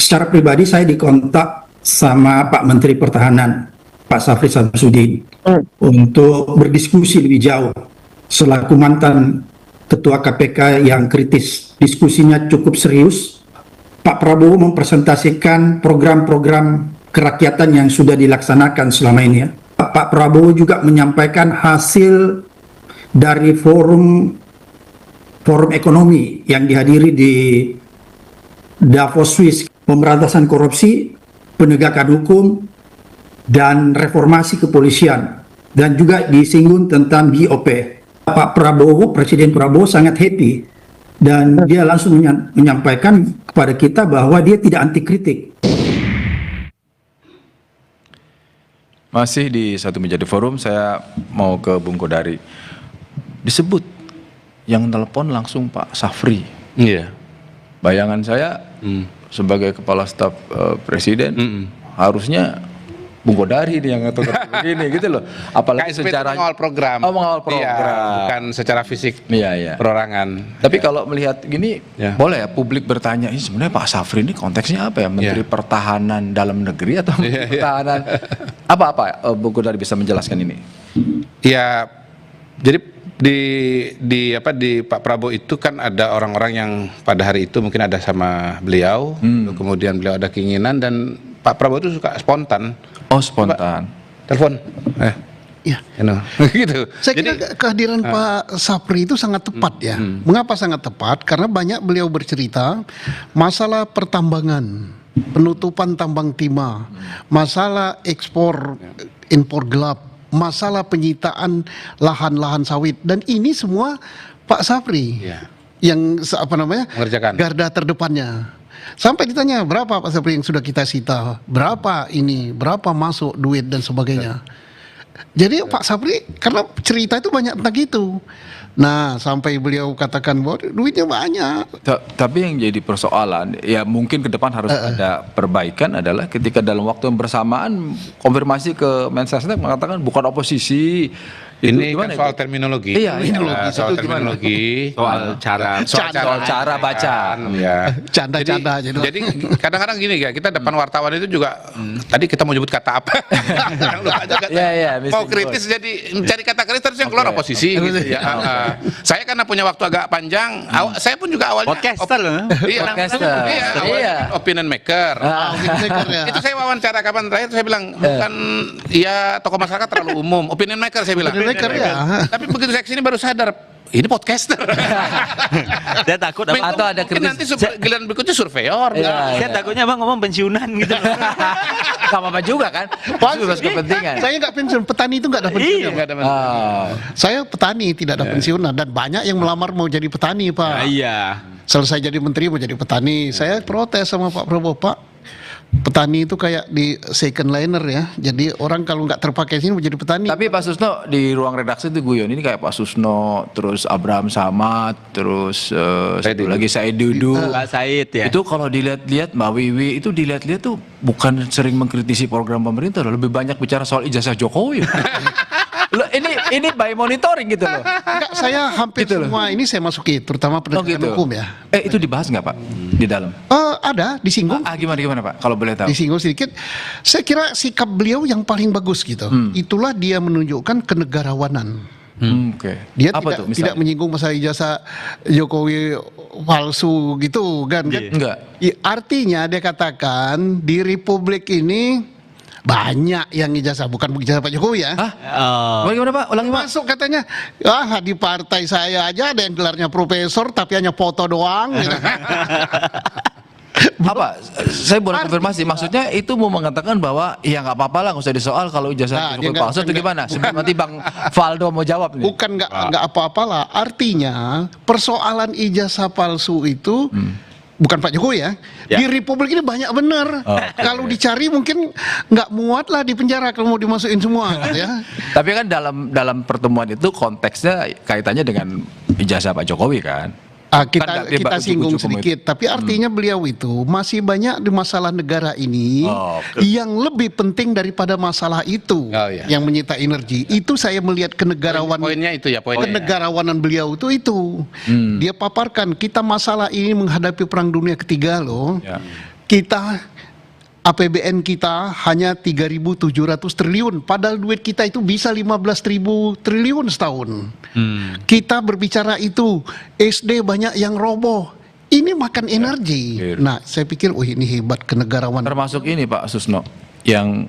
secara pribadi saya dikontak sama Pak Menteri Pertahanan, Pak Syafri Samsudin, untuk berdiskusi lebih jauh selaku mantan Ketua KPK yang kritis. Diskusinya cukup serius. Pak Prabowo mempresentasikan program-program kerakyatan yang sudah dilaksanakan selama ini ya. Pak Prabowo juga menyampaikan hasil dari forum ekonomi yang dihadiri di Davos, Swiss, pemberantasan korupsi, penegakan hukum, dan reformasi kepolisian, dan juga disinggung tentang BOP. Pak Prabowo, Presiden Prabowo sangat happy, dan dia langsung menyampaikan kepada kita bahwa dia tidak anti kritik. Masih di Satu Meja di Forum, saya mau ke Bung Kodari. Disebut yang telepon langsung Pak Syafri. Iya. Bayangan saya sebagai kepala staf presiden harusnya Bung Kodari yang ngatur begini gitu loh. Apalagi KSP secara mengawal program. Oh, mengawal program. Iya, bukan secara fisik. Iya. Perorangan. Tapi kalau melihat gini, Ya. boleh ya publik bertanya, ini sebenarnya Pak Syafri ini konteksnya apa ya? Menteri Pertahanan dalam negeri atau Menteri Pertahanan? Apa Bung Kodari bisa menjelaskan ini? Ya, jadi di Pak Prabowo itu kan ada orang-orang yang pada hari itu mungkin ada sama beliau, kemudian beliau ada keinginan, dan Pak Prabowo itu suka spontan. Oh, spontan. Telepon. Ya. Gitu. Saya kira kehadiran Pak Syafri itu sangat tepat ya. Mengapa sangat tepat? Karena banyak beliau bercerita masalah pertambangan, penutupan tambang timah, masalah ekspor impor gelap, masalah penyitaan lahan-lahan sawit, dan ini semua Pak Syafri yang mengerjakan. garda terdepannya. Sampai ditanya berapa Pak Syafri yang sudah kita sita, berapa ini, berapa masuk duit dan sebagainya. Jadi Pak Syafri karena cerita itu banyak tentang itu. Nah, sampai beliau katakan bahwa duitnya banyak. Tapi yang jadi persoalan, ya mungkin ke depan harus ada perbaikan adalah ketika dalam waktu yang bersamaan konfirmasi ke Mensesnek mengatakan bukan oposisi. Ini kan soal terminologi. Iya, soal terminologi, soal cara baca. Ya. Canda-canda aja. Jadi kadang-kadang gini ya, kita depan wartawan itu juga tadi kita mau nyebut kata apa? Mau kritis jadi mencari kata kritis terus yang keluar oposisi. Gitu, ya. Saya karena punya waktu agak panjang, saya pun juga awalnya podcaster. Iya, opinion maker. Itu saya wawancara kapan terakhir saya bilang bukan ya tokoh masyarakat terlalu umum, opinion maker saya bilang. Tapi begitu saya kesini baru sadar ini podcaster. Saya takut atau ada kritis. Nanti giliran berikutnya surveyor. Saya takutnya Bang ngomong pensiunan gitu. Gak apa-apa juga kan. Harus kepentingan. Saya nggak pensiun, petani itu nggak ada pensiun. Saya petani tidak ada pensiunan, dan banyak yang melamar mau jadi petani Pak. Iya. Selesai jadi menteri mau jadi petani. Saya protes sama Pak Prabowo, Pak. Petani itu kayak di second liner ya. Jadi orang kalau nggak terpakai sini mau jadi petani. Tapi Pak Susno di ruang redaksi itu guyon ini kayak Pak Susno, terus Abraham Samad, terus satu lagi Said Dudu. Pak Said ya. Itu kalau dilihat-lihat Mbak Wiwi itu dilihat-lihat tuh bukan sering mengkritisi program pemerintah loh, lebih banyak bicara soal ijazah Jokowi. Loh, ini by monitoring gitu loh. Enggak, saya hampir gitu semua ini saya masuki, terutama pendidikan hukum ya. Itu dibahas nggak Pak di dalam? Ada, disinggung. Gimana Pak? Kalau boleh tahu. Disinggung sedikit. Saya kira sikap beliau yang paling bagus gitu. Itulah dia menunjukkan kenegarawanan. Dia tidak menyinggung masalah ijazah Jokowi palsu gitu kan? Enggak. Artinya dia katakan di Republik ini banyak yang ijazah, bukan ijazah Pak Jokowi ya. Bagaimana Pak? Ulangi Pak. Masuk katanya, di partai saya aja ada yang gelarnya profesor tapi hanya foto doang. Gitu. Apa? Saya boleh konfirmasi. Maksudnya itu mau mengatakan bahwa ya nggak apa-apa lah, nggak usah disoal kalau ijazah Jokowi palsu itu gimana? Sebelum nanti Bang Valdo mau jawab nih. Bukan nggak apa-apalah. Artinya persoalan ijazah palsu itu bukan Pak Jokowi ya. Di Republik ini banyak bener. Kalau dicari mungkin nggak muat lah di penjara kalau mau dimasukin semua. Gitu ya. Tapi kan dalam pertemuan itu konteksnya kaitannya dengan ijazah Pak Jokowi kan. Kita singgung sedikit, tapi artinya beliau itu masih banyak di masalah negara ini yang lebih penting daripada masalah itu yang menyita energi. Itu saya melihat kenegarawanan. Poinnya itu ya, kenegarawanan beliau itu. Dia paparkan kita masalah ini menghadapi perang dunia ketiga loh. kita APBN kita hanya 3.700 triliun, padahal duit kita itu bisa 15.000 triliun setahun. Kita berbicara itu, SD banyak yang roboh. Ini makan energi. Nah, saya pikir, ini hebat kenegarawanan. Termasuk ini Pak Susno, yang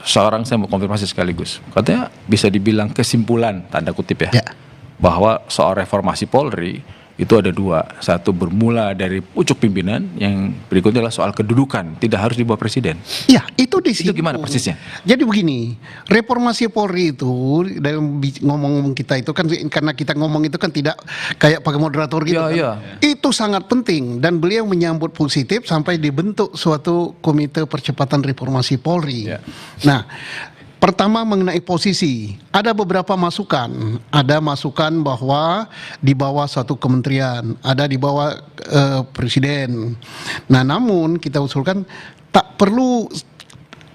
seorang saya mau konfirmasi sekaligus. Katanya bisa dibilang kesimpulan, tanda kutip ya, bahwa soal reformasi Polri itu ada dua. Satu bermula dari pucuk pimpinan, yang berikutnya adalah soal kedudukan, tidak harus di bawah presiden. Ya, itu di situ. Itu gimana persisnya? Jadi begini, reformasi Polri itu dalam ngomong-ngomong kita itu kan, karena kita ngomong itu kan tidak kayak pakai moderator gitu kan. Itu sangat penting, dan beliau menyambut positif sampai dibentuk suatu komite percepatan reformasi Polri. Nah, pertama mengenai posisi, ada beberapa masukan. Ada masukan bahwa di bawah suatu kementerian, ada di bawah presiden. Nah, namun kita usulkan tak perlu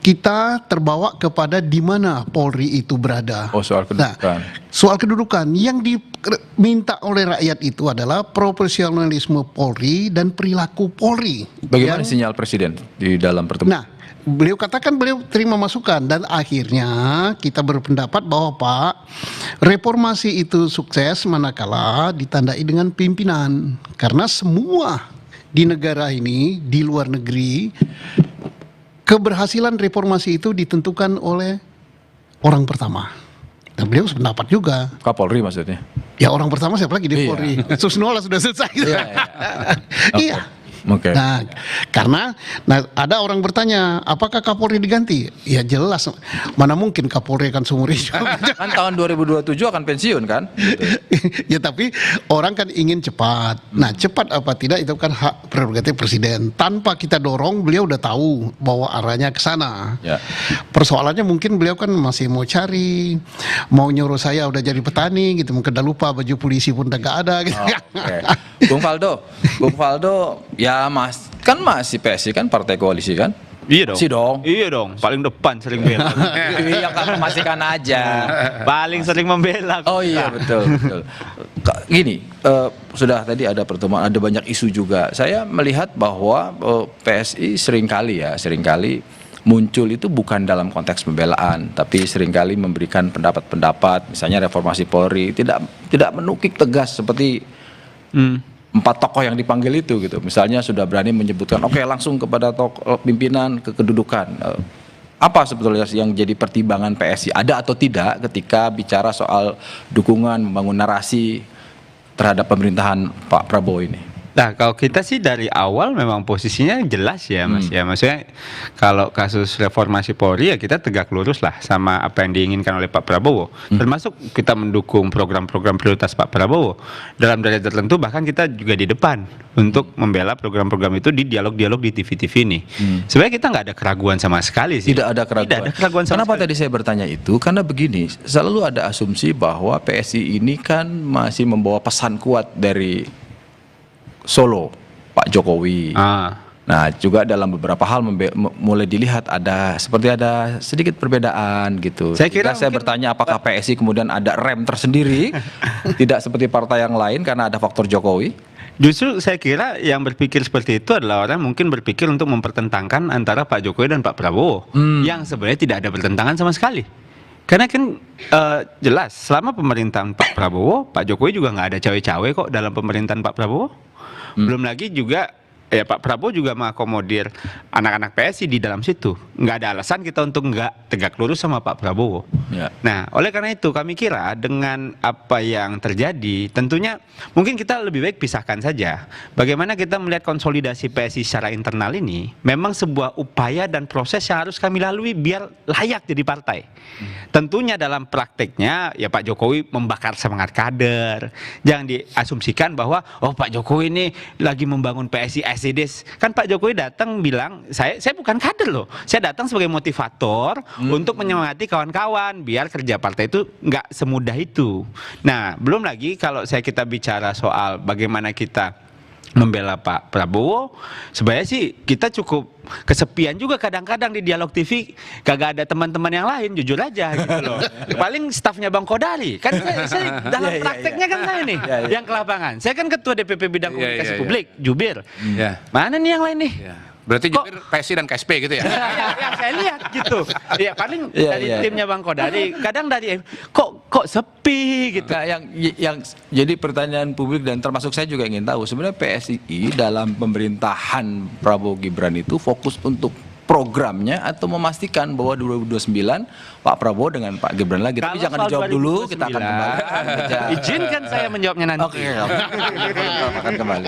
kita terbawa kepada di mana Polri itu berada. Oh, soal kedudukan. Nah, soal kedudukan yang diminta oleh rakyat itu adalah profesionalisme Polri dan perilaku Polri. Bagaimana sinyal presiden di dalam pertemuan? Nah, beliau katakan beliau terima masukan, dan akhirnya kita berpendapat bahwa Pak, reformasi itu sukses manakala ditandai dengan pimpinan, karena semua di negara ini, di luar negeri, keberhasilan reformasi itu ditentukan oleh orang pertama. Dan beliau sependapat juga. Kapolri maksudnya? Ya, orang pertama siapa lagi di Polri? Susnola sudah selesai. Iya. Okay. Nah, karena ada orang bertanya, apakah Kapolri diganti? Ya jelas, mana mungkin Kapolri akan seumur hidup. Kan tahun 2027 akan pensiun kan? Ya, tapi orang kan ingin cepat. Nah, cepat apa tidak itu kan hak prerogatif presiden. Tanpa kita dorong, beliau udah tahu bahwa arahnya ke sana. Persoalannya mungkin beliau kan masih mau cari, mau nyuruh saya udah jadi petani gitu, mungkin udah lupa baju polisi pun udah gak ada gitu. Bung Faldo, ya mas, kan masih PSI kan partai koalisi kan? Iya dong. dong. Iya dong, paling depan sering bela. Iya kan, memastikan aja. Paling sering membela. Oh iya betul. Gini, sudah tadi ada pertemuan, ada banyak isu juga. Saya melihat bahwa PSI seringkali muncul itu bukan dalam konteks pembelaan, tapi seringkali memberikan pendapat-pendapat, misalnya reformasi Polri tidak menukik tegas seperti 4 tokoh yang dipanggil itu gitu. Misalnya sudah berani menyebutkan oke, langsung kepada tokoh pimpinan, kedudukan. Apa sebetulnya yang jadi pertimbangan PSI, ada atau tidak ketika bicara soal dukungan, membangun narasi terhadap pemerintahan Pak Prabowo ini? Nah, kalau kita sih dari awal memang posisinya jelas ya Mas ya. Maksudnya kalau kasus reformasi Polri ya kita tegak lurus lah sama apa yang diinginkan oleh Pak Prabowo. Termasuk kita mendukung program-program prioritas Pak Prabowo. Dalam derajat tertentu bahkan kita juga di depan untuk membela program-program itu di dialog-dialog di TV-TV ini. Sebenarnya kita nggak ada keraguan sama sekali sih. Tidak ada keraguan sama Kenapa sekali. Tadi saya bertanya itu? Karena begini, selalu ada asumsi bahwa PSI ini kan masih membawa pesan kuat dari Solo, Pak Jokowi. Nah, juga dalam beberapa hal mulai dilihat ada sedikit perbedaan gitu. Saya bertanya apakah PSI kemudian ada rem tersendiri, tidak seperti partai yang lain karena ada faktor Jokowi? Justru saya kira yang berpikir seperti itu adalah orang mungkin berpikir untuk mempertentangkan antara Pak Jokowi dan Pak Prabowo, yang sebenarnya tidak ada bertentangan sama sekali. Karena kan jelas selama pemerintahan Pak Prabowo, Pak Jokowi juga nggak ada cawe-cawe kok dalam pemerintahan Pak Prabowo. Belum lagi juga ya Pak Prabowo juga mengakomodir anak-anak PSI di dalam situ. Nggak ada alasan kita untuk nggak tegak lurus sama Pak Prabowo. Nah, oleh karena itu kami kira dengan apa yang terjadi, tentunya mungkin kita lebih baik pisahkan saja. Bagaimana kita melihat konsolidasi PSI secara internal ini memang sebuah upaya dan proses yang harus kami lalui biar layak jadi partai. Tentunya dalam prakteknya ya Pak Jokowi membakar semangat kader. Jangan diasumsikan bahwa Pak Jokowi ini lagi membangun PSI SEDES. Kan Pak Jokowi datang bilang, saya bukan kader loh. Saya datang sebagai motivator untuk menyemangati kawan-kawan biar kerja partai itu nggak semudah itu. Nah, belum lagi kalau kita bicara soal bagaimana kita membela Pak Prabowo, sebenarnya sih kita cukup kesepian juga kadang-kadang di Dialog TV, kagak ada teman-teman yang lain, jujur aja gitu loh. Paling stafnya Bang Kodari, kan saya dalam prakteknya kan saya nih yang ke lapangan. Saya kan ketua DPP bidang komunikasi publik, jubir. Mana nih yang lain nih? Berarti jubir PSI dan KSP gitu ya? Yang saya lihat gitu. Ya paling Iya, dari iya. timnya Bang Kodari, kadang dari kok sepi gitu. Nah, yang jadi pertanyaan publik dan termasuk saya juga ingin tahu sebenarnya PSI dalam pemerintahan Prabowo Gibran itu fokus untuk programnya atau memastikan bahwa 2029 Pak Prabowo dengan Pak Gibran lagi. Tapi Kalau jangan soal dijawab dulu, kita akan 2029, kembali. Izinkan saya menjawabnya nanti. Oke, kita akan kembali.